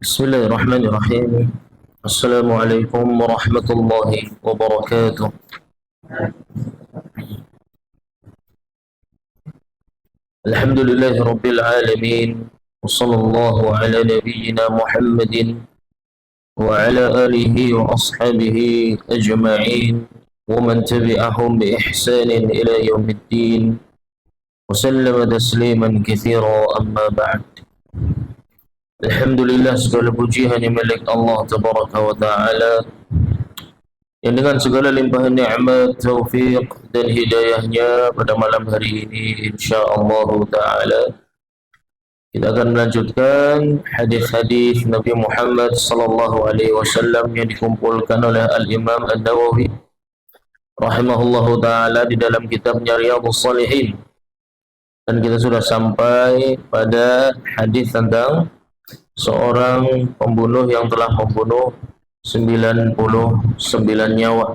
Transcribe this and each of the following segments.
Bismillahirrahmanirrahim. Assalamualaikum warahmatullahi wabarakatuh. Alhamdulillahi rabbil alamin. Wassallallahu ala nabiyyina Muhammadin wa ala alihi wa ashabihi ajma'in wa man tabi'ahum bi ihsanin ila yaumiddin. Wa sallama tasliman katsira amma ba'd. Alhamdulillah, segala puji hanya milik Allah Tabaraka wa Ta'ala, yang dengan segala limpahan nikmat, taufik dan hidayahnya pada malam hari ini insyaallah Ta'ala kita akan melanjutkan hadis-hadis Nabi Muhammad sallallahu alaihi wasallam yang dikumpulkan oleh Al-Imam An-Nawawi rahimahullahu Ta'ala di dalam kitabnya Riyadhus Shalihin. Dan kita sudah sampai pada hadis tentang seorang pembunuh yang telah membunuh 99 nyawa.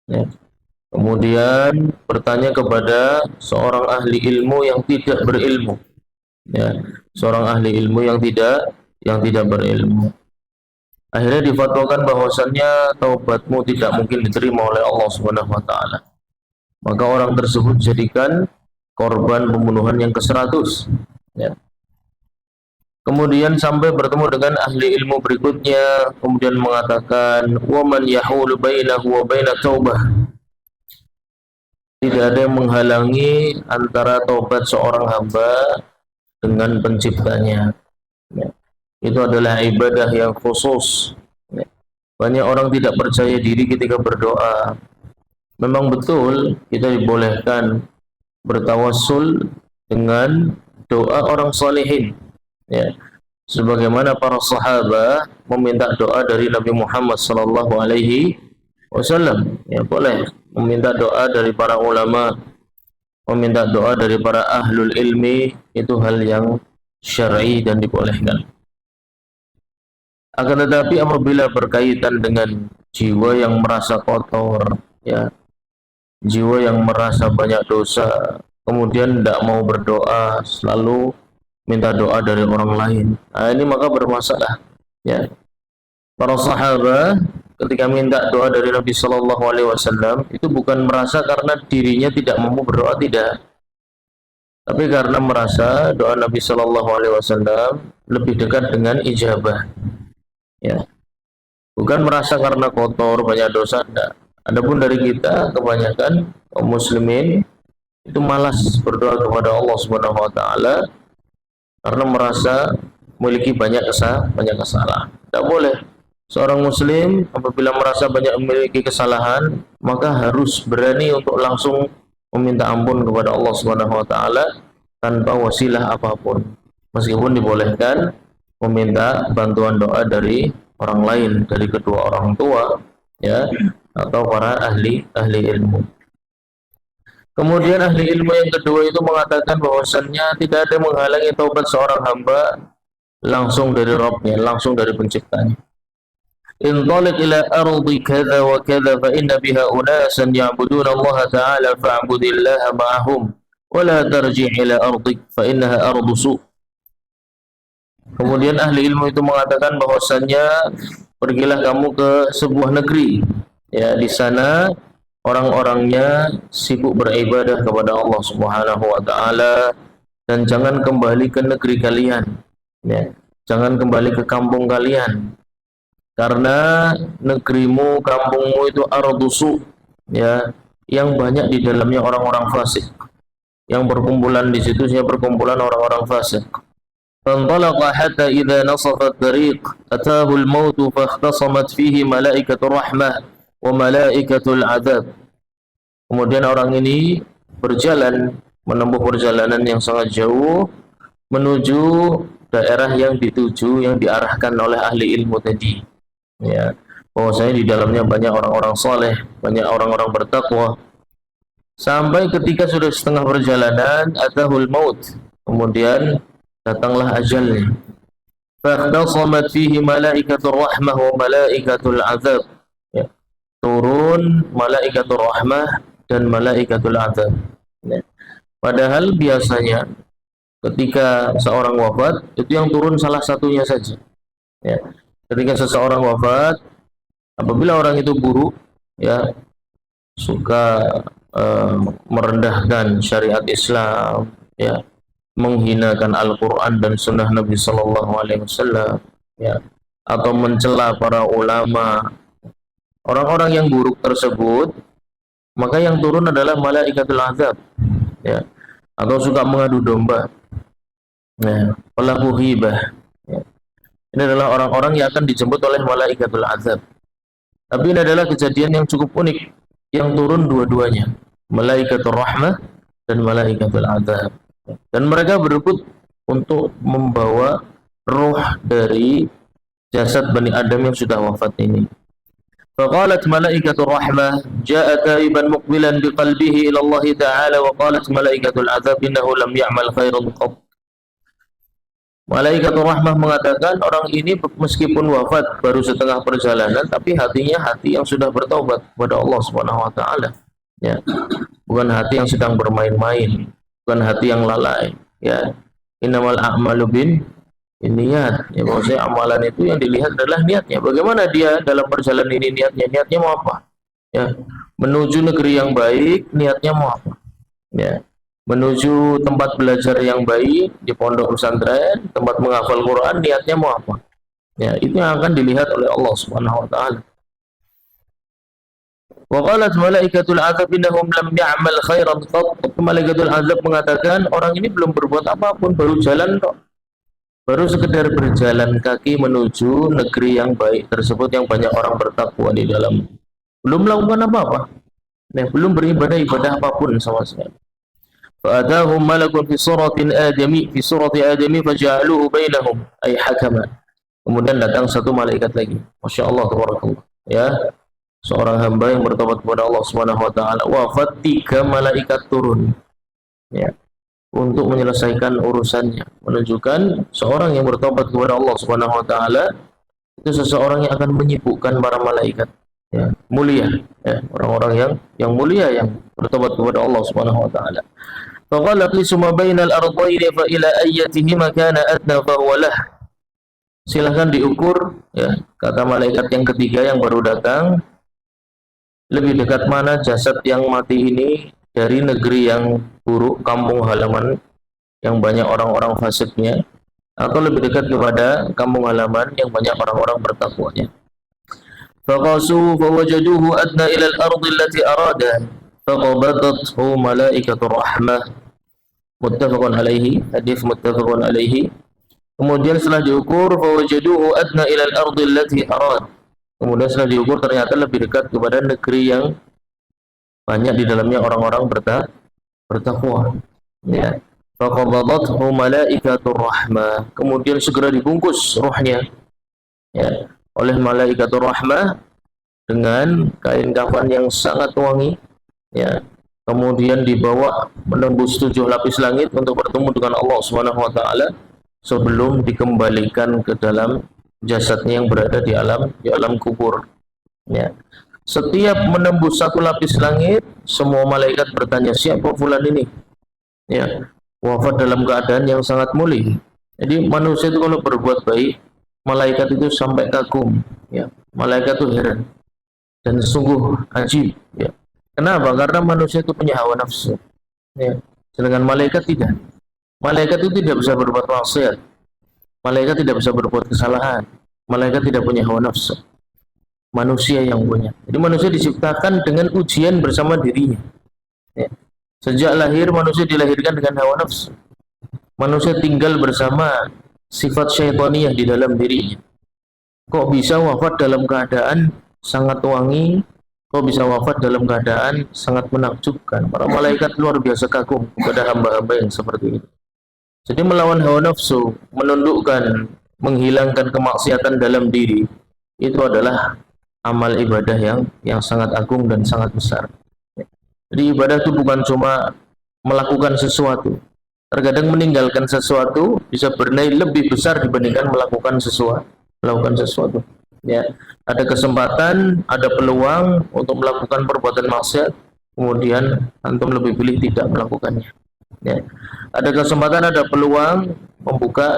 Ya. Kemudian bertanya kepada seorang ahli ilmu yang tidak berilmu. Ya. Seorang ahli ilmu yang tidak berilmu. Akhirnya difatwakan bahwasannya taubatmu tidak mungkin diterima oleh Allah Subhanahu wa taala. Maka orang tersebut jadikan korban pembunuhan yang ke-100. Ya. Kemudian sampai bertemu dengan ahli ilmu berikutnya, kemudian mengatakan, "Waman yahulu bainahu wa baina taubah." Tidak ada yang menghalangi antara taubat seorang hamba dengan penciptanya. Ya. Itu adalah ibadah yang khusus. Ya. Banyak orang tidak percaya diri ketika berdoa. Memang betul kita dibolehkan bertawassul dengan doa orang salihin. Ya, sebagaimana para sahabat meminta doa dari Nabi Muhammad sallallahu alaihi wasallam, ya boleh meminta doa dari para ulama, meminta doa dari para ahlul ilmi, itu hal yang syar'i dan dibolehkan. Akan tetapi apabila berkaitan dengan jiwa yang merasa kotor, ya, jiwa yang merasa banyak dosa, kemudian tidak mau berdoa, selalu minta doa dari orang lain, nah, ini maka bermasalah. Ya. Para sahabat ketika minta doa dari Nabi Shallallahu Alaihi Wasallam itu bukan merasa karena dirinya tidak mampu berdoa, tidak, tapi karena merasa doa Nabi Shallallahu Alaihi Wasallam lebih dekat dengan ijabah. Ya. Bukan merasa karena kotor banyak dosa, tidak. Adapun dari kita kebanyakan kaum muslimin itu malas berdoa kepada Allah Subhanahu Wa Taala karena merasa memiliki banyak kesalahan. Tidak boleh. Seorang muslim apabila merasa banyak memiliki kesalahan, maka harus berani untuk langsung meminta ampun kepada Allah Subhanahu wa taala tanpa wasilah apapun. Meskipun dibolehkan meminta bantuan doa dari orang lain, dari kedua orang tua, ya, atau para ahli ilmu. Kemudian ahli ilmu yang kedua itu mengatakan bahwasannya tidak ada menghalangi taubat seorang hamba langsung dari Rabbnya, langsung dari penciptanya. Intaliq ila ardi kadza wa kadza fa inna biha unasan ya'buduna Allah ta'ala fa'budillaha ma'ahum wa la tarji' ila ardik fa innaha ardu su'. Kemudian ahli ilmu itu mengatakan bahwasannya pergilah kamu ke sebuah negeri, ya, di sana orang-orangnya sibuk beribadah kepada Allah Subhanahu wa taala, dan jangan kembali ke negeri kalian, ya. Jangan kembali ke kampung kalian, karena negerimu, kampungmu itu ardusu, ya, yang banyak di dalamnya orang-orang fasik. Yang berkumpulan di situ hanya perkumpulan orang-orang fasik. Fantalaqa hatta idza nasafa at-tariq ataahu al-maut fa ikhtasamat fihi malaikatur rahmah wa malaikatul adzab. Kemudian orang ini berjalan, menempuh perjalanan yang sangat jauh menuju daerah yang dituju, yang diarahkan oleh ahli ilmu tadi. Ya, bahwasanya di dalamnya banyak orang-orang saleh, banyak orang-orang bertakwa. Sampai ketika sudah setengah perjalanan, atahul maut, kemudian datanglah ajalnya. Fa ikhtasamat fihi malaikatur rahmah wa malaikatul adzab. Turun malaikatul rahmah dan malaikatul adzab. Ya. Padahal biasanya ketika seorang wafat itu yang turun salah satunya saja. Ya. Ketika seseorang wafat, apabila orang itu buruk, ya, suka merendahkan syariat Islam, ya, menghinakan Al-Quran dan Sunnah Nabi Sallallahu Alaihi Wasallam, ya, atau mencela para ulama, orang-orang yang buruk tersebut, maka yang turun adalah malaikatul azab, ya, atau suka mengadu domba, ya, pelaku hibah. Ya. Ini adalah orang-orang yang akan dijemput oleh malaikatul azab. Tapi ini adalah kejadian yang cukup unik, yang turun dua-duanya, malaikatul rahmah dan malaikatul azab. Dan mereka berebut untuk membawa roh dari jasad Bani Adam yang sudah wafat ini. فقالت ملائكة الرحمة جاء تائبا مقبلا بقلبه إلى الله تعالى وقالت ملائكة العذاب إنه لم يعمل خيرا قط. Malaikatul Rahmah mengatakan orang ini meskipun wafat baru setengah perjalanan, tapi hatinya hati yang sudah bertobat kepada Allah Subhanahu wa taala. Ya. Bukan hati yang sedang bermain-main, bukan hati yang lalai, ya. Innamal a'malu niat. Ya, maksudnya amalan itu yang dilihat adalah niatnya. Bagaimana dia dalam perjalanan ini niatnya mau apa? Ya. Menuju negeri yang baik, niatnya mau apa? Ya. Menuju tempat belajar yang baik di pondok pesantren, tempat menghafal Quran, niatnya mau apa? Ya, itu yang akan dilihat oleh Allah Subhanahu wa taala. Wa qalat malaikatul azab innahum lam ya'mal khairan qat. Malaikatul azab mengatakan orang ini belum berbuat apapun, baru jalan kok. Baru sekedar berjalan kaki menuju negeri yang baik tersebut yang banyak orang bertakwa di dalam. Belum melakukan apa-apa. Nah, belum beribadah apapun sama sekali. فأتاهم ملك في صورة آدمي فجعلوه بينهم أي حكما. Kemudian datang satu malaikat lagi. Masya Allah, tabarakallah. Ya, seorang hamba yang bertobat kepada Allah Subhanahu wa taala wafat, 3 malaikat turun. Ya, untuk menyelesaikan urusannya, menunjukkan seorang yang bertobat kepada Allah Subhanahu wa taala itu seseorang yang akan menyibukkan para malaikat. Ya, mulia, ya, orang-orang yang mulia yang bertobat kepada Allah Subhanahu wa taala. Faqala qisu ma bainal ardhaini fa ila ayyatihima kana adna fa huwa lah. Silahkan diukur, ya, kata malaikat yang ketiga yang baru datang, lebih dekat mana jasad yang mati ini dari negeri yang buruk, kampung halaman yang banyak orang-orang fasiknya, atau lebih dekat kepada kampung halaman yang banyak orang-orang bertakwanya. Faqasu fawajaduhu adna ila al-ardi allati arada faqabadathu malaikatur rahmah. Muttafaqun alaihi, hadis muttafaqun alaihi. Kemudian setelah diukur fawajaduhu adna ila al-ardi allati arada. Kemudian setelah diukur ternyata lebih dekat kepada negeri yang banyak di dalamnya orang-orang bertakwa. Ya. Faqabadathu malaikatur rahmah. Kemudian segera dibungkus ruhnya, ya, oleh malaikatur rahmah dengan kain kafan yang sangat wangi, ya. Kemudian dibawa menembus 7 lapis langit untuk bertemu dengan Allah Subhanahu wa taala sebelum dikembalikan ke dalam jasadnya yang berada di alam kubur. Ya. Setiap menembus 1 lapis langit, semua malaikat bertanya, siapa fulan ini? Ya, wafat dalam keadaan yang sangat mulia. Jadi manusia itu kalau berbuat baik, malaikat itu sampai kagum, ya. Malaikat itu heran dan sungguh ajib, ya. Kenapa? Karena manusia itu punya hawa nafsu, ya. Sedangkan malaikat tidak. Malaikat itu tidak bisa berbuat maksiat. Malaikat tidak bisa berbuat kesalahan. Malaikat tidak punya hawa nafsu. Manusia yang punya. Jadi manusia diciptakan dengan ujian bersama dirinya, ya. Sejak lahir manusia dilahirkan dengan hawa nafsu. Manusia tinggal bersama sifat syaitaniyah di dalam dirinya. Kok bisa wafat dalam keadaan sangat wangi? Kok bisa wafat dalam keadaan sangat menakjubkan? Para malaikat luar biasa kagum kepada hamba-hamba yang seperti itu. Jadi melawan hawa nafsu, menundukkan, menghilangkan kemaksiatan dalam diri, itu adalah amal ibadah yang sangat agung dan sangat besar. Jadi ibadah itu bukan cuma melakukan sesuatu. Terkadang meninggalkan sesuatu bisa bernilai lebih besar dibandingkan melakukan sesuatu. Ya, ada kesempatan, ada peluang untuk melakukan perbuatan maksiat, kemudian antum lebih pilih tidak melakukannya. Ya. Ada kesempatan, ada peluang membuka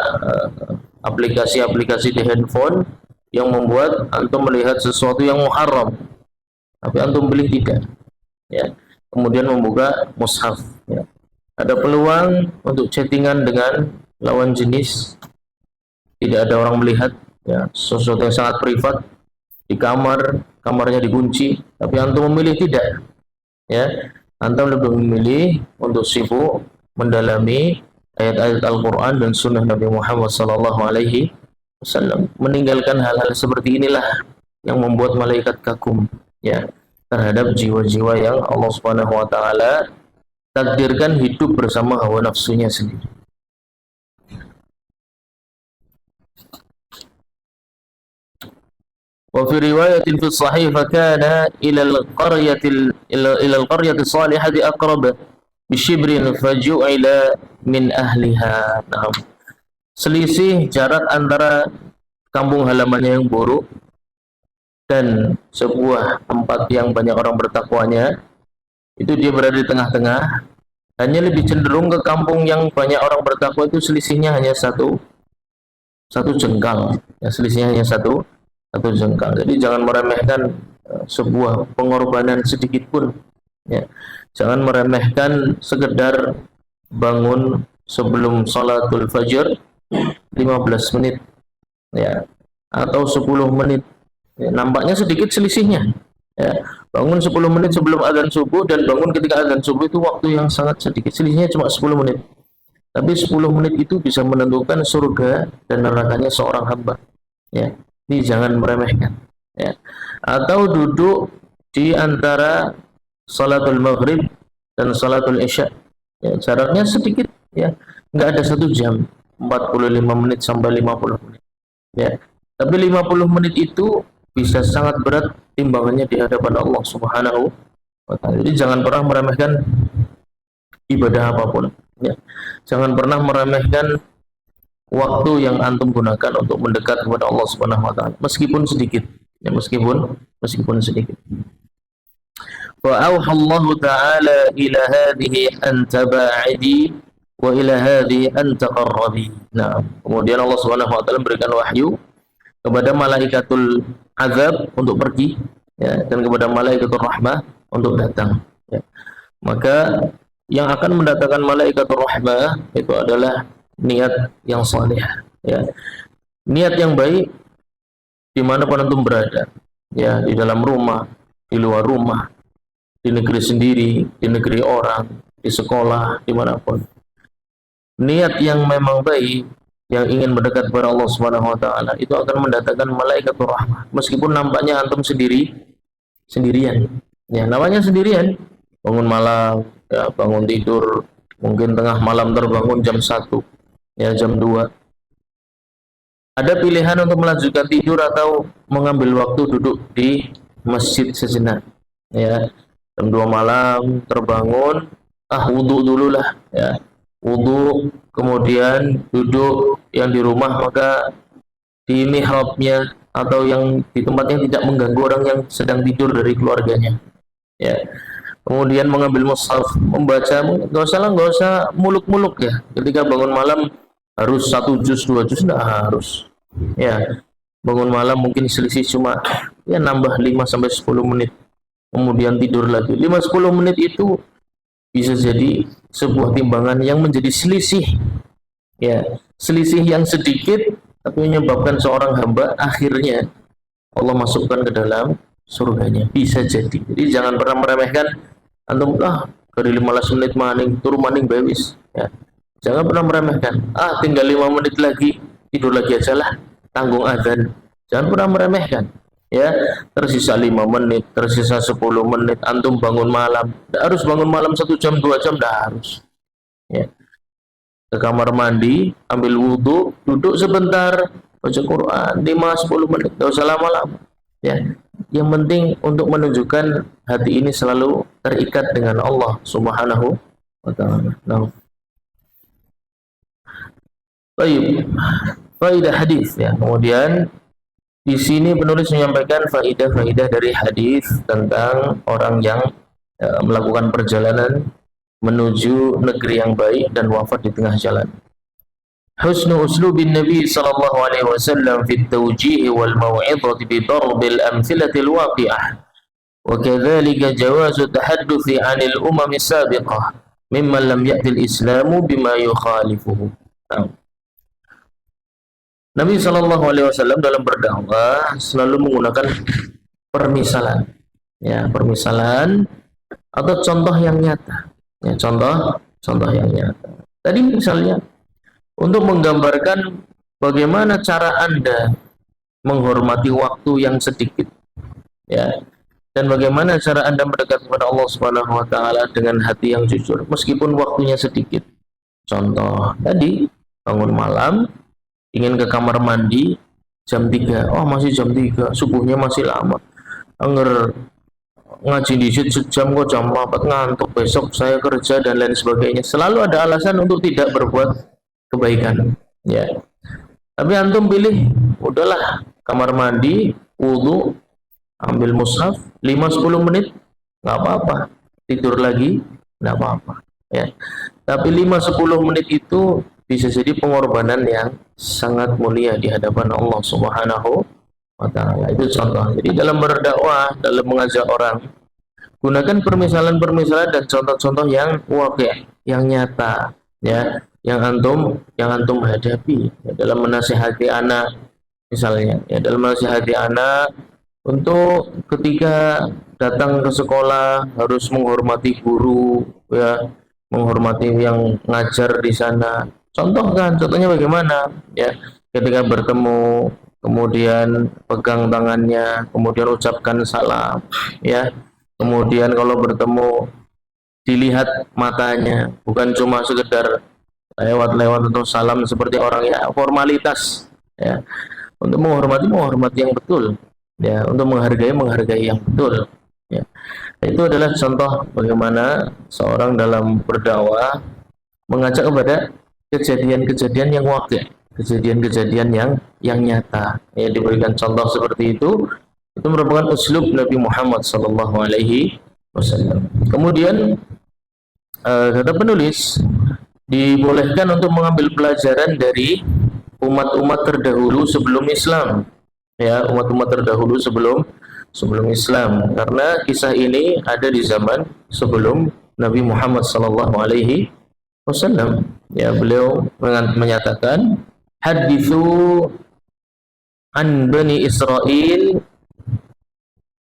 aplikasi-aplikasi di handphone yang membuat antum melihat sesuatu yang muharram, tapi antum pilih tidak, ya. Kemudian membuka mushaf, ya. Ada peluang untuk chattingan dengan lawan jenis, tidak ada orang melihat, ya, sesuatu yang sangat privat di kamar, kamarnya dikunci, tapi antum memilih tidak, ya. Antum lebih memilih untuk sibuk mendalami ayat-ayat Al-Quran dan Sunnah Nabi Muhammad SAW, meninggalkan hal-hal seperti inilah yang membuat malaikat kagum, ya, terhadap jiwa-jiwa yang Allah Subhanahu Wa Taala takdirkan hidup bersama hawa nafsunya sendiri. Wa fi riwayatin fi sahih fakana ila al-qaryati salihati aqrab bishibrin faju'ila min ahliha. Nah, selisih jarak antara kampung halamannya yang buruk dan sebuah tempat yang banyak orang bertakwanya, itu dia berada di tengah-tengah, hanya lebih cenderung ke kampung yang banyak orang bertakwa, itu selisihnya hanya satu jengkal, ya, selisihnya hanya satu jengkal. Jadi jangan meremehkan sebuah pengorbanan sedikit pun, ya. Jangan meremehkan sekedar bangun sebelum salatul fajr 15 menit, ya, atau 10 menit, ya, nampaknya sedikit selisihnya, ya. Bangun 10 menit sebelum azan subuh dan bangun ketika azan subuh itu waktu yang sangat sedikit, selisihnya cuma 10 menit. Tapi 10 menit itu bisa menentukan surga dan nerakanya seorang hamba, ya. Ini jangan meremehkan, ya. Atau duduk di antara salatul maghrib dan salatul isya, ya, jaraknya sedikit, ya, nggak ada 1 jam, 45 menit sampai 50 menit, ya. Tapi 50 menit itu bisa sangat berat timbangannya di hadapan Allah Subhanahu wa Ta'ala. Jadi jangan pernah meremehkan ibadah apapun, ya. Jangan pernah meremehkan waktu yang antum gunakan untuk mendekat kepada Allah Subhanahu wa Ta'ala, meskipun sedikit, ya, meskipun sedikit. Wa auhallahu ta'ala ila hadhihi an taba'idi wa ila hadhihi an taqarrabi. Nah, kemudian Allah Subhanahu wa Ta'ala berikan wahyu kepada malaikatul azab untuk pergi, ya, dan kepada malaikatul rahmah untuk datang, ya. Maka yang akan mendatangkan malaikatul rahmah itu adalah niat yang saleh, ya. Niat yang baik dimanapun antum berada, ya, di dalam rumah, di luar rumah, di negeri sendiri, di negeri orang, di sekolah, dimanapun. Niat yang memang baik, yang ingin mendekat kepada Allah Subhanahu wa Ta'ala, itu akan mendatangkan malaikatul rahmah, meskipun nampaknya antum sendirian, ya, namanya sendirian, bangun malam, ya, bangun tidur, mungkin tengah malam terbangun jam 1, ya, jam 2. Ada pilihan untuk melanjutkan tidur atau mengambil waktu duduk di masjid sejenak, ya. Jam 2 malam terbangun, wudhu dulu lah, ya, wudhu, kemudian duduk yang di rumah, maka di mihrabnya atau yang di tempat yang tidak mengganggu orang yang sedang tidur dari keluarganya, ya. Kemudian mengambil mushaf, membaca, nggak usah muluk-muluk, ya. Ketika bangun malam harus 1 juz 2 juz, nggak harus, ya. Bangun malam mungkin selisih cuma, ya, nambah 5 sampai 10 menit, kemudian tidur lagi 5-10 menit, itu bisa jadi sebuah timbangan yang menjadi selisih, ya, selisih yang sedikit tapi menyebabkan seorang hamba akhirnya Allah masukkan ke dalam surganya, bisa jadi. Jadi jangan pernah meremehkan antum, dari 15 menit maning turu maning bewis, ya. Jangan pernah meremehkan, tinggal 5 menit lagi tidur lagi aja lah, tanggung azan. Jangan pernah meremehkan, ya. Tersisa 5 menit, tersisa 10 menit, antum bangun malam. Tidak harus bangun malam 1 jam 2 jam, tidak harus, ya. Ke kamar mandi, ambil wudhu, duduk sebentar, baca Quran 5-10 menit, tidak usah lama-lama, ya. Yang penting untuk menunjukkan hati ini selalu terikat dengan Allah Subhanahu wa Ta'ala. Nah, baik, faidah hadis, ya. Kemudian di sini penulis menyampaikan faidah-faidah dari hadis tentang orang yang melakukan perjalanan menuju negeri yang baik dan wafat di tengah jalan. husnu uslubin Nabi sallallahu alaihi wasallam fi at-tawjih wal mau'izati bi darb al-amthilati al-waqi'ah wa kadzalika jawazu tahadduthi 'anil umam as-sabiqah mimman lam ya'ti al-islamu bima yukhalifuhu. Nabi sallallahu alaihi wasallam dalam berdakwah selalu menggunakan permisalan, ya, permisalan atau contoh yang nyata, ya, contoh yang nyata. Tadi misalnya untuk menggambarkan bagaimana cara Anda menghormati waktu yang sedikit, ya, dan bagaimana cara Anda mendekat kepada Allah Subhanahu wa taala dengan hati yang jujur meskipun waktunya sedikit. Contoh tadi, bangun malam ingin ke kamar mandi jam 3, oh masih jam 3, subuhnya masih lama, anger ngaji di sejam kok jam 4, ngantuk, besok saya kerja dan lain sebagainya. Selalu ada alasan untuk tidak berbuat kebaikan, ya. Tapi antum pilih, udahlah, kamar mandi, wudu, ambil mushaf, 5-10 menit, nggak apa-apa, tidur lagi, nggak apa-apa, ya. Tapi 5-10 menit itu bisa jadi pengorbanan yang sangat mulia di hadapan Allah Subhanahu wa taala. Itu contoh. Jadi dalam berdakwah, dalam mengajak orang, gunakan permisalan-permisalan dan contoh-contoh yang waqi', yang nyata, ya, yang antum hadapi, ya, dalam menasihati anak misalnya, ya, dalam menasihati anak untuk ketika datang ke sekolah harus menghormati guru, ya, menghormati yang ngajar di sana. Contohnya bagaimana, ya, ketika bertemu kemudian pegang tangannya, kemudian ucapkan salam, ya, kemudian kalau bertemu dilihat matanya, bukan cuma sekedar lewat-lewat atau salam seperti orang, ya, formalitas, ya, untuk menghormati yang betul, ya, untuk menghargai yang betul, ya. Itu adalah contoh bagaimana seorang dalam berdakwah mengajak kepada kejadian-kejadian yang waqi', kejadian-kejadian yang nyata, ya, diberikan contoh seperti itu merupakan uslub Nabi Muhammad sallallahu alaihi wasallam. Kemudian kata penulis, dibolehkan untuk mengambil pelajaran dari umat-umat terdahulu sebelum Islam, ya, umat-umat terdahulu sebelum Islam, karena kisah ini ada di zaman sebelum Nabi Muhammad sallallahu alaihi wasallam, ya. Beliau menyatakan, hadithu an bani Israel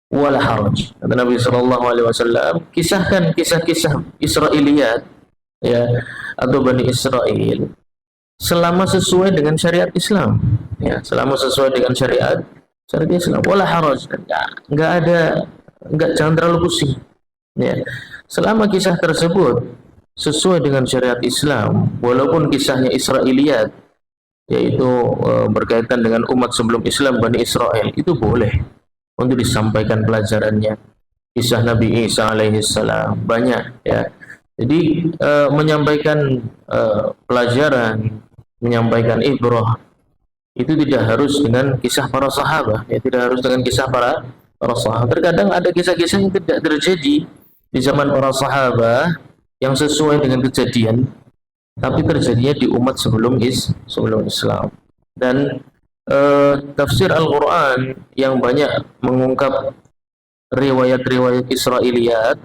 wala haraj. Kata Nabi sallallahu alaihi wasallam, kisahkan kisah-kisah Israiliyat, ya, atau Bani Israel selama sesuai dengan syariat Islam, ya, selama sesuai dengan syariat Islam, wala haraj, jangan terlalu pusing, ya, selama kisah tersebut sesuai dengan syariat Islam, walaupun kisahnya Israiliyat, yaitu berkaitan dengan umat sebelum Islam, Bani Israel, itu boleh untuk disampaikan pelajarannya. Kisah Nabi Isa alaihissalam banyak, ya. Jadi menyampaikan pelajaran, menyampaikan ibrah, itu tidak harus dengan kisah para sahabat, ya, tidak harus dengan kisah para sahabat. Terkadang ada kisah-kisah yang tidak terjadi di zaman para sahabat yang sesuai dengan kejadian, tapi terjadinya di umat sebelum Islam. Dan tafsir Al-Quran yang banyak mengungkap riwayat-riwayat Israiliyat,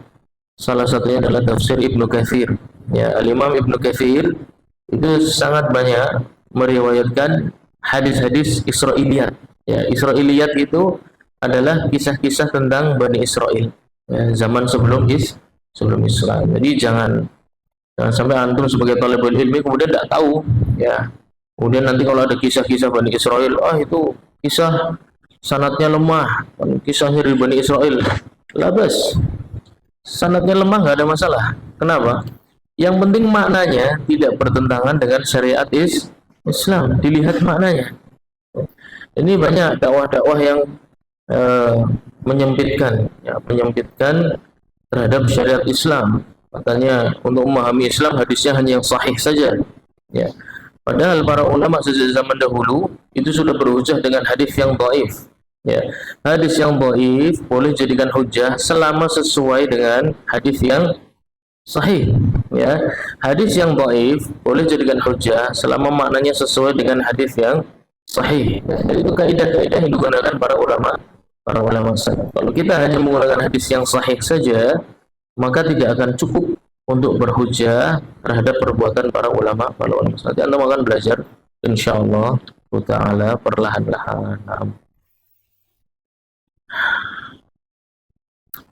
salah satunya adalah tafsir Ibnu Katsir, ya. Al-Imam Ibnu Katsir itu sangat banyak meriwayatkan hadis-hadis Israiliyat, ya. Israiliyat itu adalah kisah-kisah tentang Bani Israel, ya, zaman sebelum Islam. Jadi jangan sampai antum sebagai talibul ilmi kemudian tidak tahu, ya. Kemudian nanti kalau ada kisah-kisah Bani Israel, itu kisah sanadnya lemah, kisahnya dari Bani Israel, labas, sanadnya lemah, nggak ada masalah. Kenapa? Yang penting maknanya tidak bertentangan dengan syariat Islam, dilihat maknanya. Ini banyak dakwah-dakwah yang menyempitkan terhadap syariat Islam. Katanya untuk memahami Islam hadisnya hanya yang sahih saja, ya. Padahal para ulama sejak zaman dahulu itu sudah berhujjah dengan hadis yang dhaif, ya. Hadis yang dhaif boleh jadikan hujjah selama sesuai dengan hadis yang sahih, Ya, hadis yang dhaif boleh jadikan hujjah selama maknanya sesuai dengan hadis yang sahih. Ya, itu kaidah-kaidah yang digunakan para ulama salaf. Kalau kita hanya menggunakan hadis yang sahih saja, maka tidak akan cukup untuk berhujjah terhadap perbuatan para ulama salaf. Nanti Anda akan belajar insyaallah taala perlahan-lahan.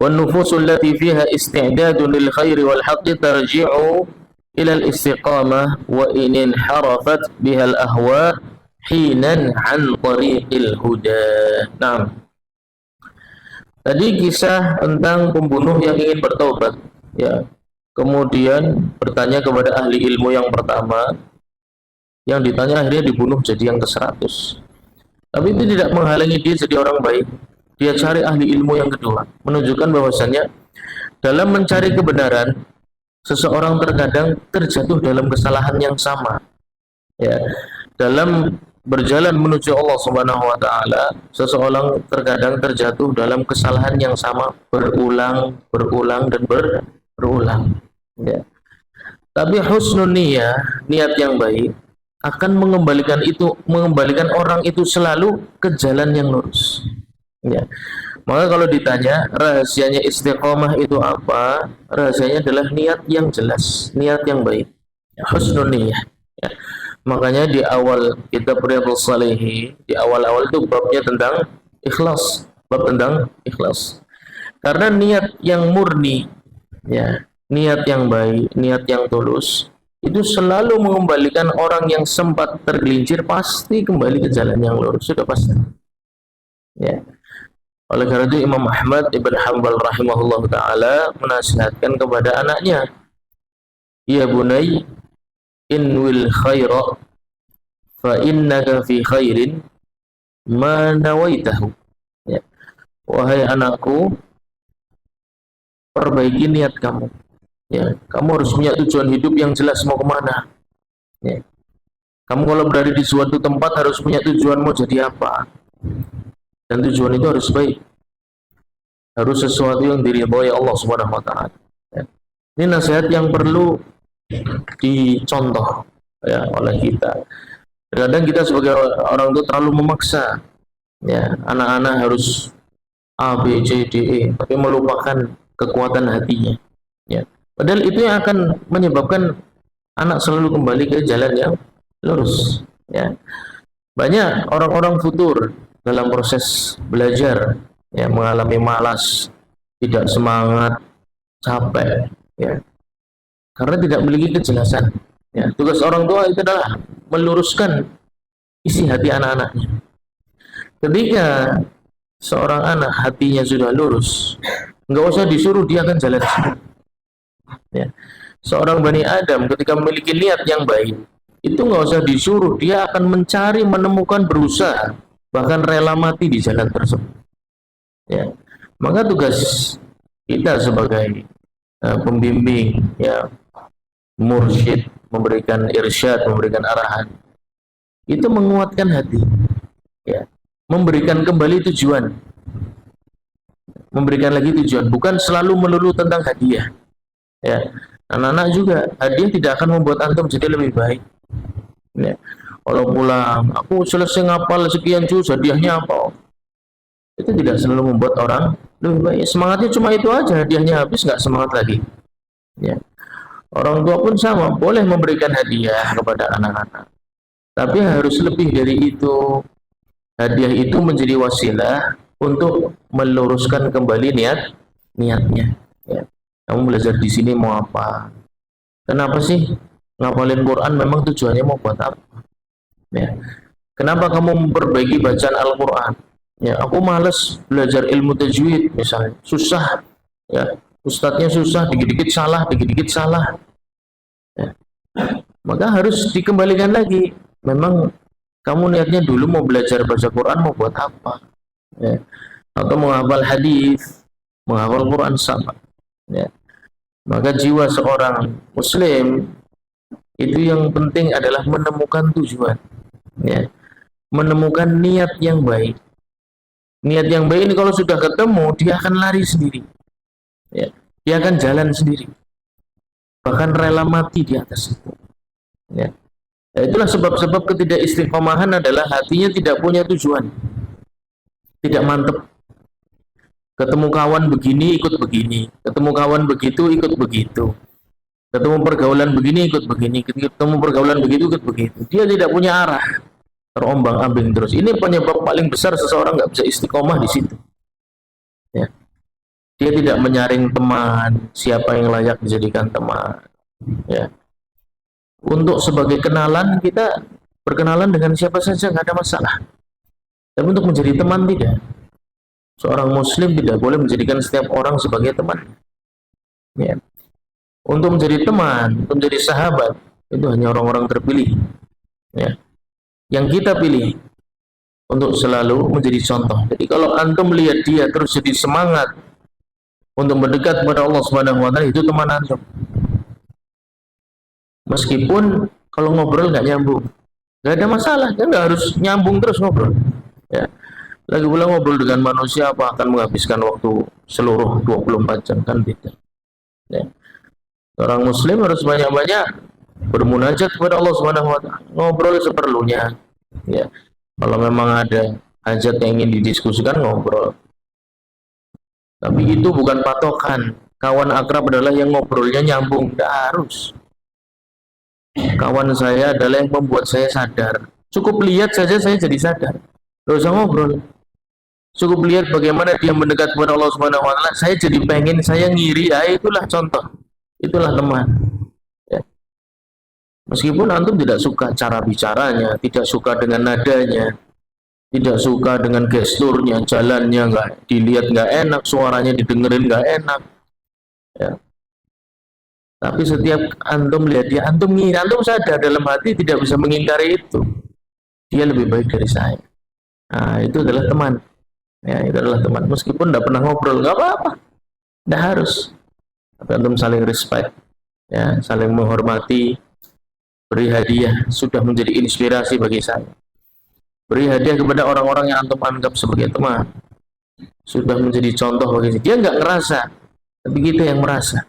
والنفوس التي فيها استعداد للخير والحق ترجع إلى الاستقامة وإن انحرفت بها الأهواء حينا عن طريق الهدى. Nah, tadi kisah tentang pembunuh yang ingin bertaubat, ya. Kemudian bertanya kepada ahli ilmu yang pertama, yang ditanya akhirnya dibunuh jadi yang ke-100. Tapi itu tidak menghalangi dia jadi orang baik. Dia cari ahli ilmu yang kedua, menunjukkan bahwasannya dalam mencari kebenaran, seseorang terkadang terjatuh dalam kesalahan yang sama. Ya, dalam berjalan menuju Allah Subhanahu wa taala, seseorang terkadang terjatuh dalam kesalahan yang sama berulang dan berulang. Ya. Tapi husnul niyah, niat yang baik akan mengembalikan orang itu selalu ke jalan yang lurus. Ya. Maka kalau ditanya rahasianya istiqomah itu apa? Rahasianya adalah niat yang jelas, niat yang baik. Ya, husnul niyah. Ya. Makanya di awal kitab Riyadhus Shalihin, di awal-awal itu babnya tentang ikhlas, bab tentang ikhlas. Karena niat yang murni, ya, niat yang baik, niat yang tulus, itu selalu mengembalikan orang yang sempat tergelincir pasti kembali ke jalan yang lurus, sudah pasti. Ya. Oleh karena itu Imam Ahmad ibn Hanbal rahimahullah ta'ala menasihatkan kepada anaknya, ya bunay, inwil khaira fa innaka fi khairin ma nawaitahu. Ya. Wahai anakku, perbaiki niat kamu. Ya. Kamu harus punya tujuan hidup yang jelas mau kemana. Ya. Kamu kalau berada di suatu tempat harus punya tujuan mau jadi apa. Dan tujuan itu harus baik, harus sesuatu yang diridhoi Allah Subhanahu wa taala. Ya. Ini nasihat yang perlu dicontoh, ya, oleh kita. Kadang kita sebagai orang tua terlalu memaksa, ya, anak-anak harus A, B, C, D, E, tapi melupakan kekuatan hatinya. Ya. Padahal itu yang akan menyebabkan anak selalu kembali ke jalan yang lurus. Ya. Banyak orang-orang futur dalam proses belajar, ya, mengalami malas, tidak semangat, capek, ya, karena tidak memiliki kejelasan. Ya, tugas orang tua itu adalah meluruskan isi hati anak-anaknya. Ketika seorang anak hatinya sudah lurus, nggak usah disuruh, dia akan jalan sendiri. Ya. Seorang Bani Adam ketika memiliki niat yang baik, itu nggak usah disuruh, dia akan mencari, menemukan, berusaha, bahkan rela mati di jalan tersebut. Ya. Maka tugas kita sebagai pembimbing, ya, mursyid, memberikan irsyad, memberikan arahan, itu menguatkan hati, ya, memberikan kembali tujuan, memberikan lagi tujuan, bukan selalu melulu tentang hadiah. Ya, anak-anak juga, hadiah tidak akan membuat antum jadi lebih baik. Ya. Kalau pulang, aku selesai ngapal sekian juz, hadiahnya apa? Itu tidak selalu membuat orang lebih baik. Semangatnya cuma itu aja, hadiahnya habis nggak semangat lagi. Ya. Orang tua pun sama, boleh memberikan hadiah kepada anak-anak, tapi harus lebih dari itu. Hadiah itu menjadi wasilah untuk meluruskan kembali niatnya. Ya. Kamu belajar di sini mau apa? Kenapa sih ngapalin Quran? Memang tujuannya mau buat apa? Ya. Kenapa kamu memperbaiki bacaan Al-Quran? Ya, aku males belajar ilmu tajwid misalnya, susah. Ya, ustadznya susah, dikit-dikit salah. Ya. Maka harus dikembalikan lagi. Memang kamu niatnya dulu mau belajar baca Quran mau buat apa? Ya. Atau menghafal hadis, menghafal Quran sama. Ya. Maka jiwa seorang Muslim itu yang penting adalah menemukan tujuan. Ya. Menemukan niat yang baik. Niat yang baik ini kalau sudah ketemu, dia akan lari sendiri. Ya. Dia akan jalan sendiri. bahkan rela mati di atas itu. Ya. Ya, itulah sebab-sebab ketidakistiqomahan adalah hatinya tidak punya tujuan, tidak mantap. Ketemu kawan begini ikut begini, ketemu kawan begitu ikut begitu, ketemu pergaulan begini ikut begini, ketemu pergaulan begitu ikut begitu. Dia tidak punya arah, terombang-ambing terus. Ini penyebab paling besar seseorang nggak bisa istiqomah di situ. Ya. Dia tidak menyaring teman, siapa yang layak dijadikan teman. Ya. Untuk sebagai kenalan kita berkenalan dengan siapa saja nggak ada masalah. Tapi untuk menjadi teman tidak. Seorang muslim tidak boleh menjadikan setiap orang sebagai teman. Ya. Untuk menjadi teman, untuk menjadi sahabat, itu hanya orang-orang terpilih. Ya. Yang kita pilih untuk selalu menjadi contoh. Jadi kalau antum melihat dia terus jadi semangat untuk mendekat kepada Allah Subhanahu wa taala, itu teman antum. Meskipun kalau ngobrol nggak nyambung, nggak ada masalah, kan nggak harus nyambung terus ngobrol. Ya. Lagi pula ngobrol dengan manusia apa akan menghabiskan waktu seluruh 24 jam, kan tidak. Ya. Orang muslim harus banyak-banyak bermunajat kepada Allah Subhanahu wa taala, ngobrol seperlunya. Ya. Kalau memang ada hajat yang ingin didiskusikan, ngobrol. Tapi itu bukan patokan. Kawan akrab adalah yang ngobrolnya nyambung, tidak harus. Kawan saya adalah yang membuat saya sadar. Cukup lihat saja saya jadi sadar. Tidak usah ngobrol. Cukup lihat bagaimana dia mendekat kepada Allah Subhanahu wa taala, saya jadi pengen, saya ngiri. Ya, itulah contoh. Itulah teman. Ya. Meskipun antum tidak suka cara bicaranya, tidak suka dengan nadanya, tidak suka dengan gesturnya, jalannya nggak dilihat nggak enak, suaranya didengerin nggak enak. Ya. Tapi setiap antum lihat dia, antum ngiri, antum sadar dalam hati tidak bisa mengingkari itu. Dia lebih baik dari saya. Nah, itu adalah teman. Ya, itu adalah teman. Meskipun tidak pernah ngobrol, nggak apa-apa. Tidak harus. Tapi antum saling respect, ya, saling menghormati, beri hadiah, sudah menjadi inspirasi bagi saya. Beri hadiah kepada orang-orang yang antum anggap sebagai teman, sudah menjadi contoh bagi saya. Dia nggak ngerasa, tapi kita yang merasa.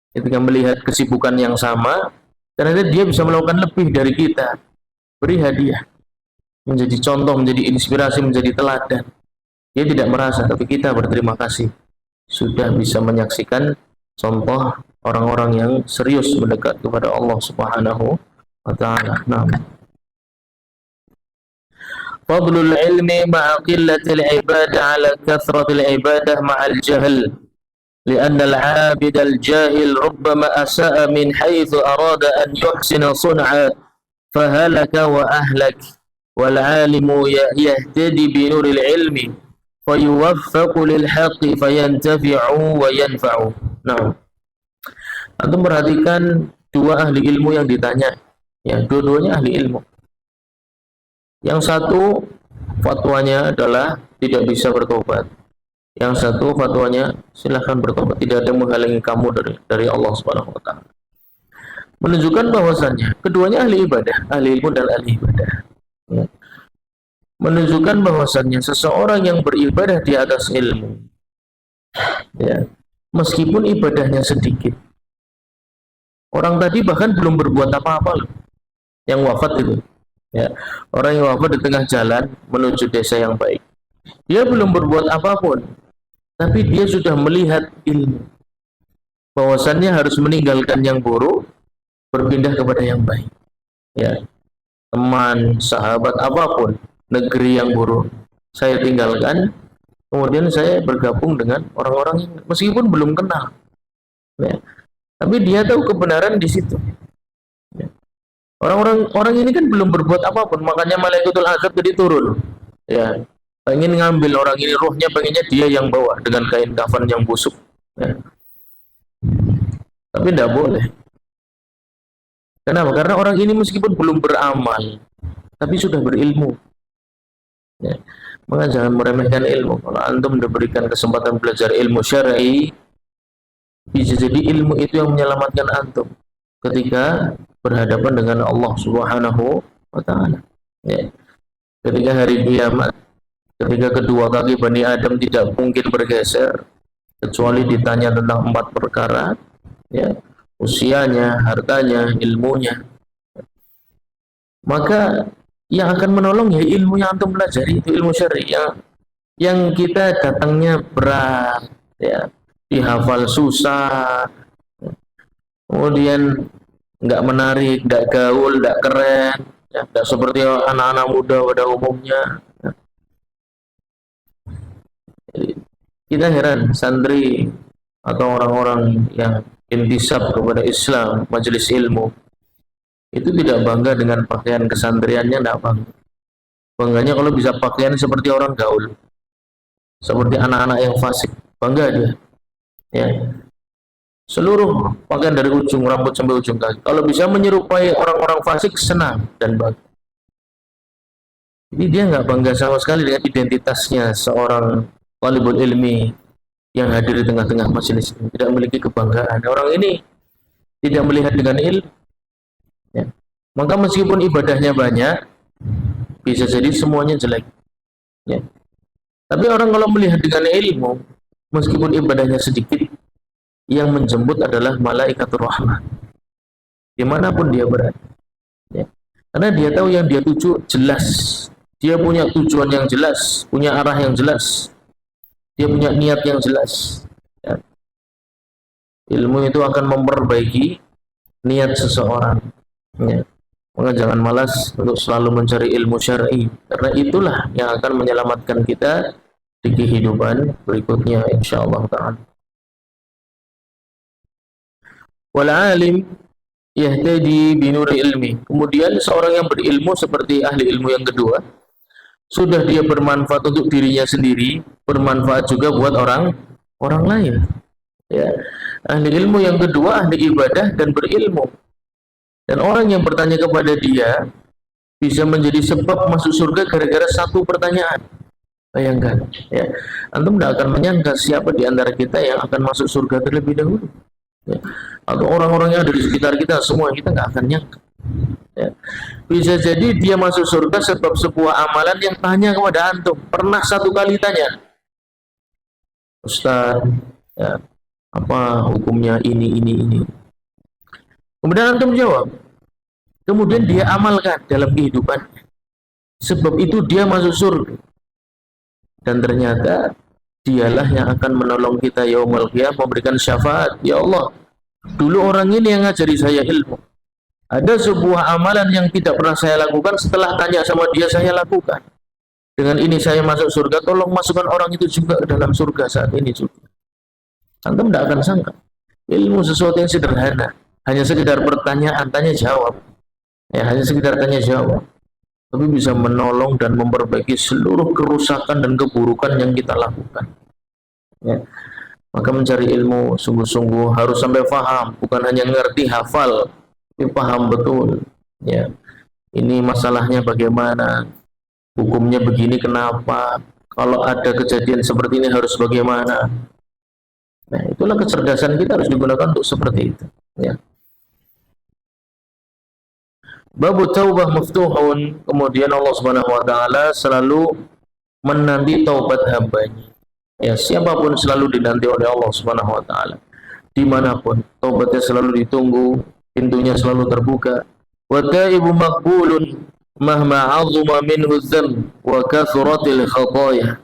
Ketika melihat kesibukan yang sama, ternyata dia bisa melakukan lebih dari kita. Beri hadiah, menjadi contoh, menjadi inspirasi, menjadi teladan. Dia tidak merasa, tapi kita berterima kasih sudah bisa menyaksikan contoh orang-orang yang serius mendekat kepada Allah Subhanahu wa taala. Nah, fadlul ilmi ma'a qillatil ibadah ala kathratil ibadah ma'al jahl. لأن العابد الجاهل ربما أساء من حيث أراد أن يحسن صنعا فهلك وأهلك والعالم يهتدي بنور العلم فيوفق للحق فينتفع وينفع. Nah, antum perhatikan dua ahli ilmu yang ditanya, ya, dua-duanya ahli ilmu. Yang satu fatwanya adalah tidak bisa bertobat. Yang satu fatwanya silahkan bertobat, tidak ada yang menghalangi kamu dari Allah Subhanahu wa taala. Menunjukkan bahwasannya keduanya ahli ibadah, ahli ilmu dan ahli ibadah. Ya. Menunjukkan bahwasannya seseorang yang beribadah di atas ilmu, ya, meskipun ibadahnya sedikit. Orang tadi bahkan belum berbuat apa-apa loh, yang wafat itu. Ya. Orang yang wafat di tengah jalan menuju desa yang baik. Dia belum berbuat apapun, tapi dia sudah melihat ilmu bahwasannya harus meninggalkan yang buruk, berpindah kepada yang baik. Ya, teman, sahabat, apapun, negeri yang buruk saya tinggalkan, kemudian saya bergabung dengan orang-orang yang meskipun belum kenal. Ya, tapi dia tahu kebenaran di situ. Ya. Orang ini kan belum berbuat apapun, makanya malaikatul azab jadi turun. Ya. Pengen ngambil orang ini, rohnya pengennya dia yang bawa dengan kain kafan yang busuk. Ya. Tapi tidak boleh. Kenapa? Karena orang ini meskipun belum beramal, tapi sudah berilmu. Ya. Maka jangan meremehkan ilmu. Kalau antum diberikan kesempatan belajar ilmu syar'i, bisa jadi ilmu itu yang menyelamatkan antum ketika berhadapan dengan Allah Subhanahu wa taala. Ya. Ketika hari kiamat, ketika kedua kaki Bani Adam tidak mungkin bergeser kecuali ditanya tentang 4 perkara, ya, usianya, hartanya, ilmunya. Maka yang akan menolong ya ilmu yang antum pelajari, itu ilmu syar'i yang kita datangnya berat, ya, dihafal susah, kemudian nggak menarik, nggak gaul, nggak keren, ya, nggak seperti anak-anak muda pada umumnya. Jadi, kita heran santri atau orang-orang yang intisab kepada Islam, majelis ilmu, itu tidak bangga dengan pakaian kesantriannya, tidak bangga. Bangganya kalau bisa pakaian seperti orang gaul, seperti anak-anak yang fasik, bangga dia. Ya, seluruh pakaian dari ujung rambut sampai ujung kaki. Kalau bisa menyerupai orang-orang fasik, senang dan bangga. Jadi dia nggak bangga sama sekali dengan identitasnya seorang talibul ilmi yang hadir di tengah-tengah majelis ini. Tidak memiliki kebanggaan. Orang ini tidak melihat dengan ilmu. Ya. Maka meskipun ibadahnya banyak, bisa jadi semuanya jelek. Ya. Tapi orang kalau melihat dengan ilmu, meskipun ibadahnya sedikit, yang menjemput adalah malaikatur rahmah. Dimanapun dia berada. Ya. Karena dia tahu yang dia tuju jelas. Dia punya tujuan yang jelas, punya arah yang jelas. Dia punya niat yang jelas. Ya. Ilmu itu akan memperbaiki niat seseorang. Ya. Maka jangan malas untuk selalu mencari ilmu syar'i, karena itulah yang akan menyelamatkan kita di kehidupan berikutnya insyaallah ta'ala. Wal alim yahtadi binuri ilmi. Kemudian seorang yang berilmu seperti ahli ilmu yang kedua, sudah dia bermanfaat untuk dirinya sendiri, bermanfaat juga buat orang lain. Ya. Ahli ilmu yang kedua ahli ibadah dan berilmu. Dan orang yang bertanya kepada dia bisa menjadi sebab masuk surga gara-gara satu pertanyaan. Bayangkan, ya. Antum tidak akan menyangka siapa di antara kita yang akan masuk surga terlebih dahulu. Ya. Atau orang-orang yang ada di sekitar kita, semua kita nggak akan nyangka. Ya. Bisa jadi dia masuk surga sebab sebuah amalan yang tanya kepada antum. Pernah satu kali tanya, Ustaz, ya, apa hukumnya ini. Kemudian antum jawab. Kemudian dia amalkan dalam kehidupan. Sebab itu dia masuk surga. Dan ternyata dialah yang akan menolong kita yaumul qiyamah, memberikan syafaat. Ya Allah, dulu orang ini yang ngajari saya ilmu. Ada sebuah amalan yang tidak pernah saya lakukan, setelah tanya sama dia saya lakukan. Dengan ini saya masuk surga, tolong masukkan orang itu juga ke dalam surga saat ini juga. Antum tidak akan sangka. Ilmu sesuatu yang sederhana. Hanya sekedar pertanyaan, tanya jawab. Ya, hanya sekedar tanya jawab. Tapi bisa menolong dan memperbaiki seluruh kerusakan dan keburukan yang kita lakukan. Ya. Maka mencari ilmu sungguh-sungguh harus sampai paham, bukan hanya ngerti hafal, tapi paham betul. Ya. Ini masalahnya bagaimana, hukumnya begini kenapa, kalau ada kejadian seperti ini harus bagaimana. Nah, itulah kecerdasan kita harus digunakan untuk seperti itu. Ya. Babu taubah maftuhun. Kemudian Allah Subhanahu wa taala selalu menanti taubat hambanya. Ya, siapapun selalu dinanti oleh Allah Subhanahu wa taala. Dimanapun taubatnya selalu ditunggu, pintunya selalu terbuka. Wa taibu maqbulun mahma 'azuma minhu dzamb wa kathratil khataaya.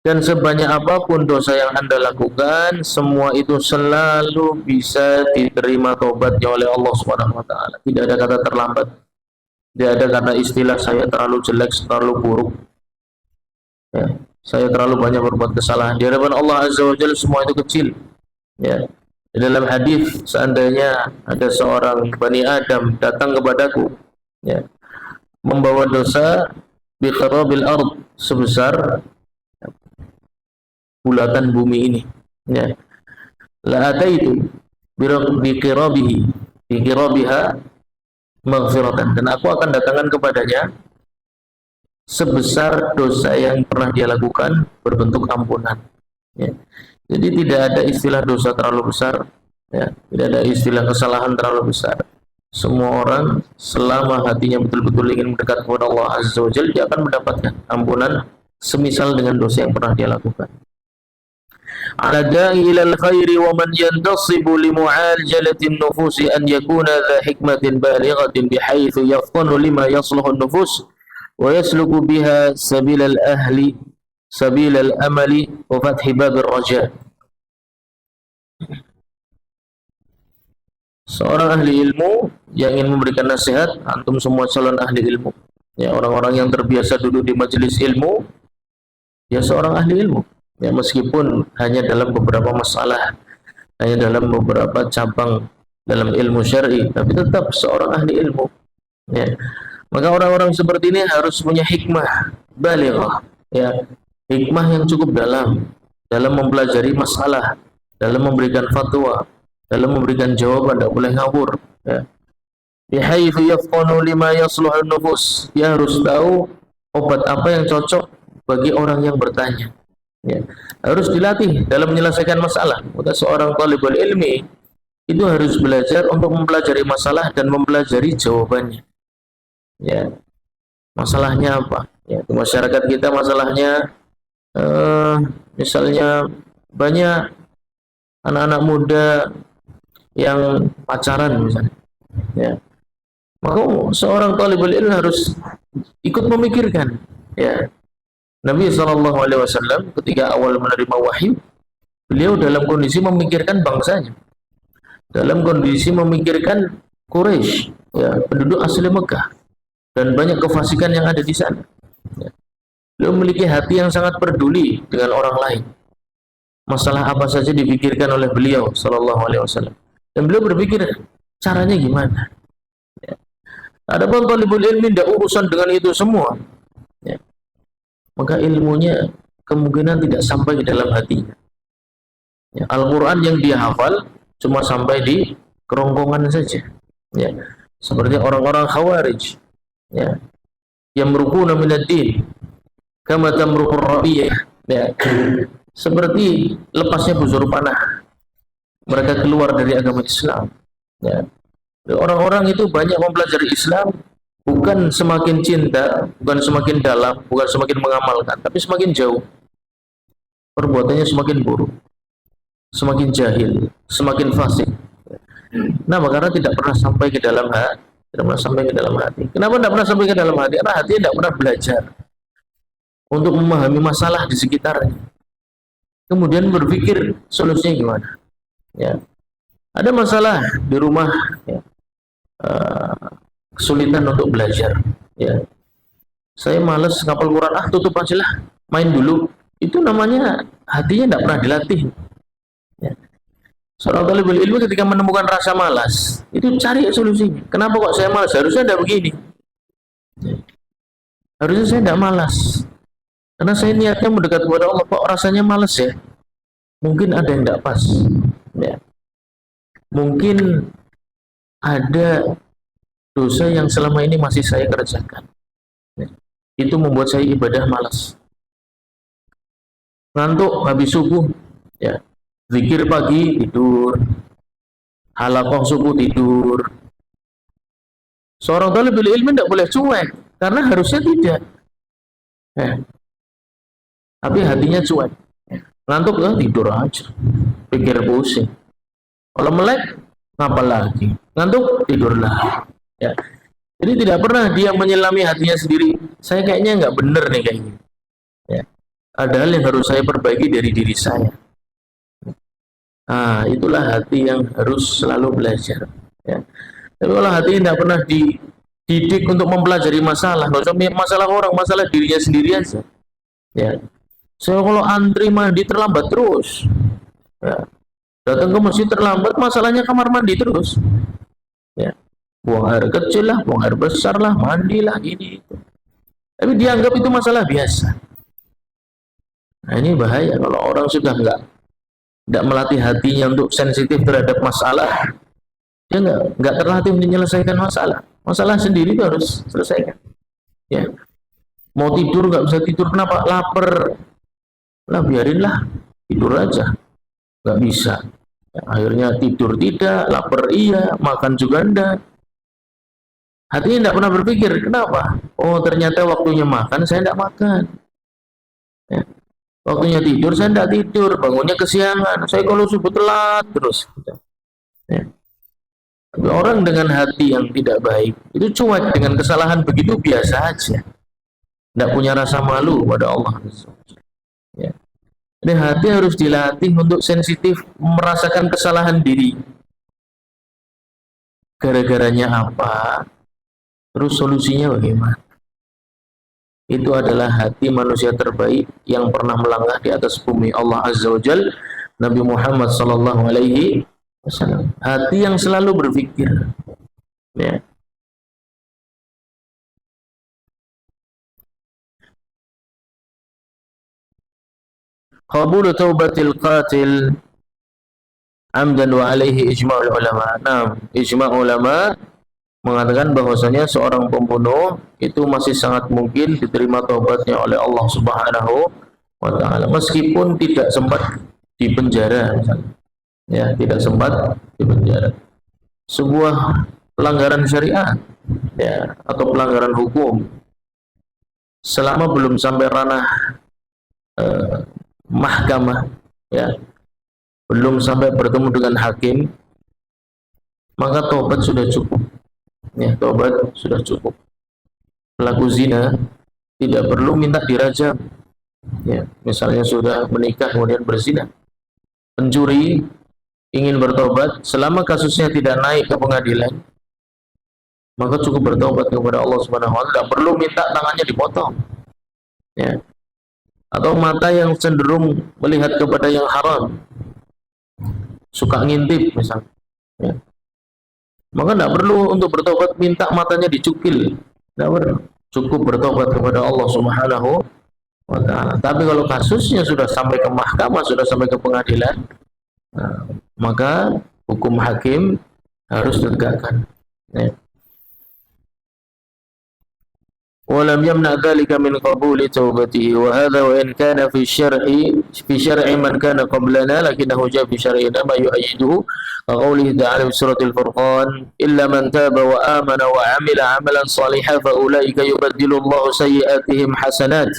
Dan sebanyak apapun dosa yang Anda lakukan, semua itu selalu bisa diterima taubatnya oleh Allah Subhanahu wa taala. Tidak ada kata terlambat. Tidak ada kata istilah saya terlalu jelek, terlalu buruk. Ya, saya terlalu banyak berbuat kesalahan. Di hadapan Allah Azza wa Jalla semua itu kecil. Ya. Di dalam hadis, seandainya ada seorang Bani Adam datang kepadaku, ya, membawa dosa bi kharabil ard sebesar bulatan bumi ini, ya, la ataitu bi qirabiha maghfiratan, dan aku akan datangkan kepadanya sebesar dosa yang pernah dia lakukan berbentuk ampunan. Ya. Jadi tidak ada istilah dosa terlalu besar, ya, tidak ada istilah kesalahan terlalu besar. Semua orang selama hatinya betul-betul ingin mendekat kepada Allah Azza wa Jalla, dia akan mendapatkan ampunan semisal dengan dosa yang pernah dia lakukan. على الداعي إلى الخير ومن ينتصب لمعالجة النفوس أن يكون ذا حكمة بالغة بحيث يفطن لما يصلح النفوس ويسلك بها سبيل الأهل سبيل الأمل وفتح باب الرجاء. Seorang ahli ilmu yang ingin memberikan nasihat, antum semua calon ahli ilmu, ya, orang-orang yang terbiasa duduk di majelis ilmu, ya seorang ahli ilmu, ya meskipun hanya dalam beberapa masalah, hanya dalam beberapa cabang dalam ilmu syar'i, tapi tetap seorang ahli ilmu, ya. Maka orang-orang seperti ini harus punya hikmah balighah, ya, hikmah yang cukup dalam mempelajari masalah, dalam memberikan fatwa, dalam memberikan jawaban, tidak boleh ngawur, ya. Bihaitsu yafqanu lima yasluhun nufus, dia harus tahu obat apa yang cocok bagi orang yang bertanya, ya. Harus dilatih dalam menyelesaikan masalah. Maka seorang talibul ilmi itu harus belajar untuk mempelajari masalah dan mempelajari jawabannya, ya. Masalahnya apa, ya, di masyarakat kita masalahnya misalnya banyak anak-anak muda yang pacaran misalnya, ya. Maka seorang talibul ilmi harus ikut memikirkan, ya. Nabi SAW ketika awal menerima wahyu, beliau dalam kondisi memikirkan bangsanya, dalam kondisi memikirkan Quraisy, ya, penduduk asli Mekah dan banyak kefasikan yang ada di sana, ya. Beliau memiliki hati yang sangat peduli dengan orang lain. Masalah apa saja dipikirkan oleh beliau SAW. Dan beliau berpikir caranya gimana, ya. Adapun talibul ilmi tidak urusan dengan itu semua, ya. Maka ilmunya kemungkinan tidak sampai ke dalam hatinya, ya. Al-Quran yang dia hafal cuma sampai di kerongkongan saja, ya. Seperti orang-orang Khawarij, ya, yang merukuna minad din kama tamruqur rabiyah, ya. Seperti lepasnya buzur panah, mereka keluar dari agama Islam, ya. Orang-orang itu banyak mempelajari Islam bukan semakin cinta, bukan semakin dalam, bukan semakin mengamalkan, tapi semakin jauh, perbuatannya semakin buruk, semakin jahil, semakin fasik. Nah, karena tidak pernah sampai ke dalam hati, tidak pernah sampai ke dalam hati. Kenapa tidak pernah sampai ke dalam hati? Karena hatinya tidak pernah belajar untuk memahami masalah di sekitarnya, kemudian berpikir solusinya gimana, ya. Ada masalah di rumah, ya, kesulitan untuk belajar, ya. Saya malas ngapal Quran, tutup aja lah, main dulu. Itu namanya hatinya tidak pernah dilatih, ya. Seorang talibul ilmu ketika menemukan rasa malas, itu cari solusinya. Kenapa kok saya malas? Harusnya tidak begini, ya. Harusnya saya tidak malas karena saya niatnya mendekat kepada Allah, kok rasanya malas ya. Mungkin ada yang tidak pas, ya. Mungkin ada dosa yang selama ini masih saya kerjakan, ya. Itu membuat saya ibadah malas. Ngantuk habis subuh, ya, zikir pagi tidur, halaqah subuh tidur. Seorang talibul ilmi tidak boleh cuek, karena harusnya tidak, ya. Tapi hatinya cuek, ngantuk, tidur aja, pikir pusing. Kalau melek, ngapa lagi? Ngantuk, tidur lagi, ya. Jadi tidak pernah dia menyelami hatinya sendiri. Saya kayaknya nggak bener nih kayak gini, ya. Ada hal yang harus saya perbaiki dari diri saya. Itulah hati yang harus selalu belajar, ya. Tapi kalau hati tidak pernah dididik untuk mempelajari masalah, masalah orang, masalah dirinya sendiri aja, ya. Saya kalau antri mandi terlambat terus, ya. Datang ke masjid terlambat, masalahnya kamar mandi terus, ya. Buang air kecil lah, buang air besar lah, mandilah, ini itu. Tapi dianggap itu masalah biasa. Nah, ini bahaya kalau orang sudah nggak melatih hatinya untuk sensitif terhadap masalah. Dia nggak terlatih menyelesaikan masalah. Masalah sendiri itu harus selesaikan, ya. Mau tidur nggak bisa tidur, kenapa? Lapar. Lah biarinlah, tidur aja. Nggak bisa. Ya, akhirnya tidur tidak, lapar iya, makan juga enggak. Hatinya tidak pernah berpikir, kenapa? Oh ternyata waktunya makan, saya tidak makan, ya. Waktunya tidur saya tidak tidur, bangunnya kesiangan. Saya kalau subuh telat terus. Ya. Tapi orang dengan hati yang tidak baik itu cuek dengan kesalahan begitu biasa aja. Tidak punya rasa malu pada Allah. Ya. Jadi hati harus dilatih untuk sensitif merasakan kesalahan diri. Gara-garanya apa? Terus solusinya bagaimana? Itu adalah hati manusia terbaik yang pernah melangkah di atas bumi Allah Azza wa Jal, Nabi Muhammad sallallahu alaihi wasallam. Hati yang selalu berpikir, ya. Qabulu taubatil qatil amdan wa alaihi ijma'ul ulama. Nah, ijma' ulama mengatakan bahwasanya seorang pembunuh itu masih sangat mungkin diterima taubatnya oleh Allah Subhanahu wa taala meskipun tidak sempat di penjara, ya, tidak sempat di penjara. Sebuah pelanggaran syariat, ya, atau pelanggaran hukum selama belum sampai ranah mahkamah, ya, belum sampai bertemu dengan hakim, maka taubat sudah cukup. Ya, taubat sudah cukup. Pelaku zina tidak perlu minta dirajam. Ya, misalnya sudah menikah kemudian berzina. Pencuri ingin bertobat, selama kasusnya tidak naik ke pengadilan, maka cukup bertobat kepada Allah Subhanahu wa taala, tidak perlu minta tangannya dipotong. Ya. Atau mata yang cenderung melihat kepada yang haram, suka ngintip misalnya. Ya. Maka tidak perlu untuk bertobat minta matanya dicukil, tidak perlu. Cukup bertobat kepada Allah Subhanahu wa taala. Tapi kalau kasusnya sudah sampai ke mahkamah, sudah sampai ke pengadilan, nah, maka hukum hakim harus ditegakkan. Ya. ولم يمنع ذلك من قبول توبته وهذا وإن كان في شرع من كان قبلنا لكنه جاء في شرعنا ما يؤيده وقوله تعالى في سورة الفرقان إلا من تاب وآمن وعمل عملا صالحا فأولئك يبدل الله سيئاتهم حسنات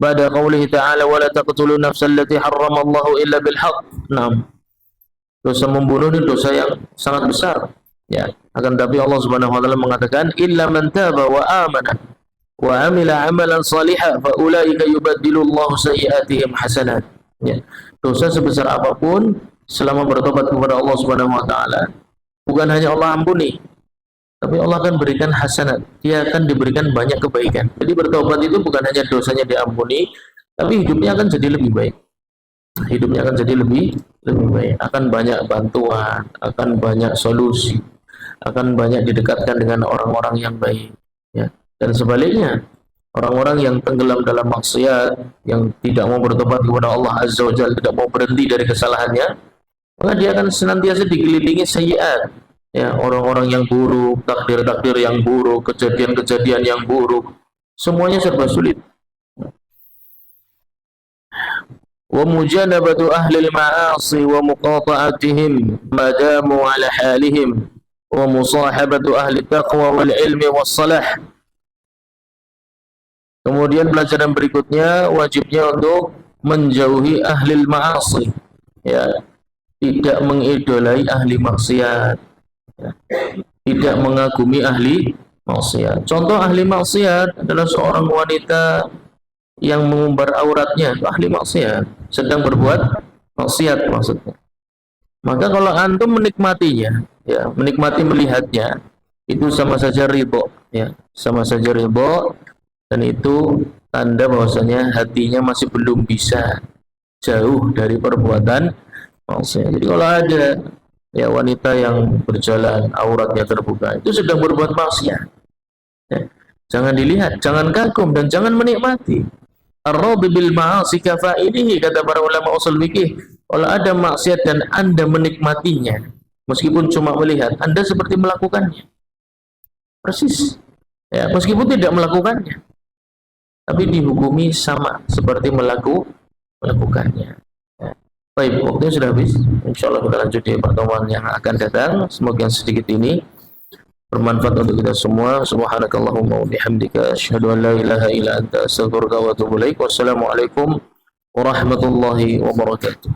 بعد قوله تعالى ولا تقتلوا النفس التي حرم الله إلا بالحق. Nah, dosa membunuh ini dosa yang sangat besar, ya. Akan tapi Allah Subhanahu wa taala mengatakan illa man taba wa amana wa amila amalan salihah fa ulaika yubaddilullahu sayyi'atihim hasanat. Ya. Dosa sebesar apapun selama bertobat kepada Allah Subhanahu wa taala, bukan hanya Allah ampuni, tapi Allah akan berikan hasanat. Dia akan diberikan banyak kebaikan. Jadi bertobat itu bukan hanya dosanya diampuni, tapi hidupnya akan jadi lebih baik. Hidupnya akan jadi lebih baik, akan banyak bantuan, akan banyak solusi, akan banyak didekatkan dengan orang-orang yang baik, ya. Dan sebaliknya, orang-orang yang tenggelam dalam maksiat, yang tidak mau bertobat kepada Allah Azza wa Jalla, tidak mau berhenti dari kesalahannya, maka dia akan senantiasa dikelilingi sayyiat, ya, orang-orang yang buruk, takdir-takdir yang buruk, kejadian-kejadian yang buruk, semuanya serba sulit. Wa mujanabatu ahli al-ma'asi wa muqata'atihim ma damu ala halihim wa musahabatu ahli taqwa wal ilmi was salah. Kemudian pelajaran berikutnya, wajibnya untuk menjauhi ahli ma'asi, ya, tidak mengidolai ahli maksiat, ya, tidak mengagumi ahli maksiat. Contoh ahli maksiat adalah seorang wanita yang mengumbar auratnya, itu ahli maksiat, sedang berbuat maksiat maksudnya. Maka kalau antum menikmatinya, ya, menikmati melihatnya, itu sama saja ridho, ya, sama saja ridho. Dan itu tanda bahwasanya hatinya masih belum bisa jauh dari perbuatan maksiat. Jadi kalau ada, ya, wanita yang berjalan auratnya terbuka, itu sedang berbuat maksiat, ya. Jangan dilihat, jangan kagum, dan jangan menikmati. Ar-radhi bil ma'asi kafa'ilihi, kata para ulama usul fikih. Kalau ada maksiat dan Anda menikmatinya, meskipun cuma melihat, Anda seperti melakukannya. Persis, ya, meskipun tidak melakukannya, tapi dihukumi sama seperti melakukannya. Ya. Baik, waktunya sudah habis. Insyaallah kita lanjut di pertemuan yang akan datang. Semoga yang sedikit ini bermanfaat untuk kita semua. Subhanakallahumma wa bihamdika asyhadu an la ilaha illa anta astaghfiruka wa atubu ilaik. Wassalamualaikum warahmatullahi wabarakatuh.